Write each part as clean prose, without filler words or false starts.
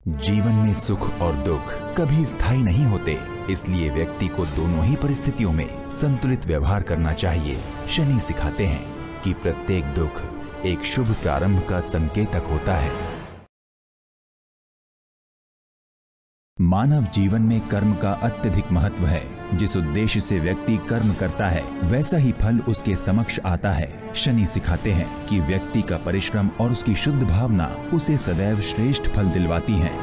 जीवन में सुख और दुख कभी स्थायी नहीं होते, इसलिए व्यक्ति को दोनों ही परिस्थितियों में संतुलित व्यवहार करना चाहिए। शनि सिखाते हैं कि प्रत्येक दुख एक शुभ प्रारंभ का संकेतक होता है। मानव जीवन में कर्म का अत्यधिक महत्व है। जिस उद्देश्य से व्यक्ति कर्म करता है, वैसा ही फल उसके समक्ष आता है। शनि सिखाते हैं कि व्यक्ति का परिश्रम और उसकी शुद्ध भावना उसे सदैव श्रेष्ठ फल दिलवाती हैं।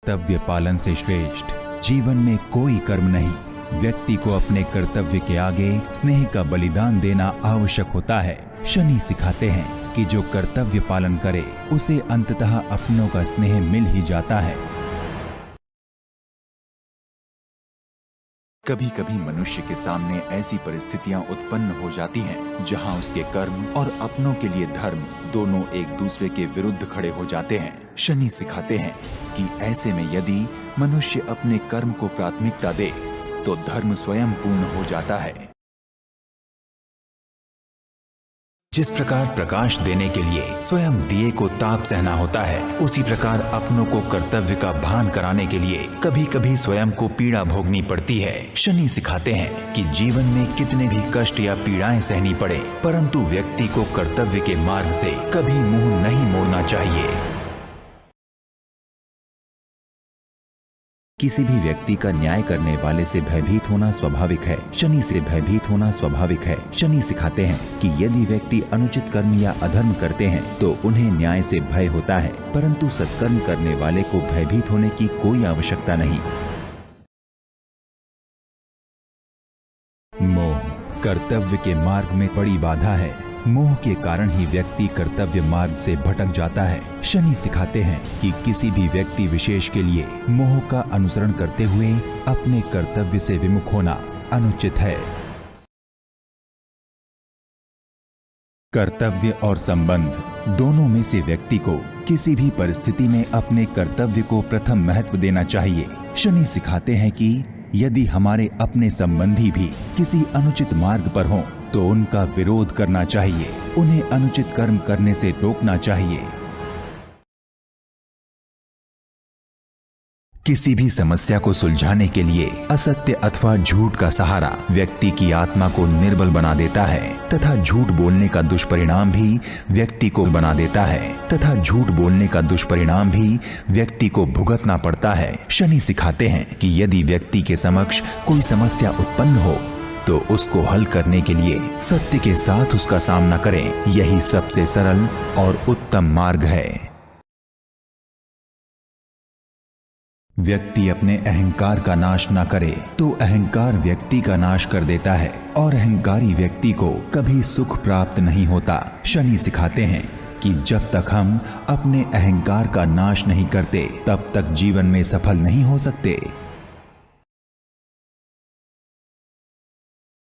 कर्तव्य पालन से श्रेष्ठ जीवन में कोई कर्म नहीं। व्यक्ति को अपने कर्तव्य के आगे स्नेह का बलिदान देना आवश्यक होता है। शनि सिखाते हैं कि जो कर्तव्य पालन करे उसे अंततः अपनों का स्नेह मिल ही जाता है। कभी कभी मनुष्य के सामने ऐसी परिस्थितियां उत्पन्न हो जाती हैं जहां उसके कर्म और अपनों के लिए धर्म दोनों एक दूसरे के विरुद्ध खड़े हो जाते हैं। शनि सिखाते हैं कि ऐसे में यदि मनुष्य अपने कर्म को प्राथमिकता दे तो धर्म स्वयं पूर्ण हो जाता है। जिस प्रकार प्रकाश देने के लिए स्वयं दिए को ताप सहना होता है, उसी प्रकार अपनों को कर्तव्य का भान कराने के लिए कभी कभी स्वयं को पीड़ा भोगनी पड़ती है। शनि सिखाते हैं कि जीवन में कितने भी कष्ट या पीड़ाएं सहनी पड़े, परंतु व्यक्ति को कर्तव्य के मार्ग से कभी मुंह नहीं मोड़ना चाहिए। किसी भी व्यक्ति का न्याय करने वाले से भयभीत होना स्वाभाविक है। शनि से भयभीत होना स्वाभाविक है। शनि सिखाते हैं कि यदि व्यक्ति अनुचित कर्म या अधर्म करते हैं तो उन्हें न्याय से भय होता है, परंतु सत्कर्म करने वाले को भयभीत होने की कोई आवश्यकता नहीं। मोह कर्तव्य के मार्ग में बड़ी बाधा है। मोह के कारण ही व्यक्ति कर्तव्य मार्ग से भटक जाता है। शनि सिखाते हैं कि किसी भी व्यक्ति विशेष के लिए मोह का अनुसरण करते हुए अपने कर्तव्य से विमुख होना अनुचित है। कर्तव्य और संबंध दोनों में से व्यक्ति को किसी भी परिस्थिति में अपने कर्तव्य को प्रथम महत्व देना चाहिए। शनि सिखाते हैं कि यदि हमारे अपने संबंधी भी किसी अनुचित मार्ग पर हों तो उनका विरोध करना चाहिए, उन्हें अनुचित कर्म करने से रोकना चाहिए। किसी भी समस्या को सुलझाने के लिए असत्य अथवा झूठ का सहारा व्यक्ति की आत्मा को निर्बल बना देता है तथा झूठ बोलने का दुष्परिणाम भी व्यक्ति को बना देता है तथा झूठ बोलने का दुष्परिणाम भी व्यक्ति को भुगतना पड़ता है। शनि सिखाते हैं कि यदि व्यक्ति के समक्ष कोई समस्या उत्पन्न हो तो उसको हल करने के लिए सत्य के साथ उसका सामना करें। यही सबसे सरल और उत्तम मार्ग है। व्यक्ति अपने अहंकार का नाश न करे तो अहंकार व्यक्ति का नाश कर देता है और अहंकारी व्यक्ति को कभी सुख प्राप्त नहीं होता। शनि सिखाते हैं कि जब तक हम अपने अहंकार का नाश नहीं करते तब तक जीवन में सफल नहीं हो सकते।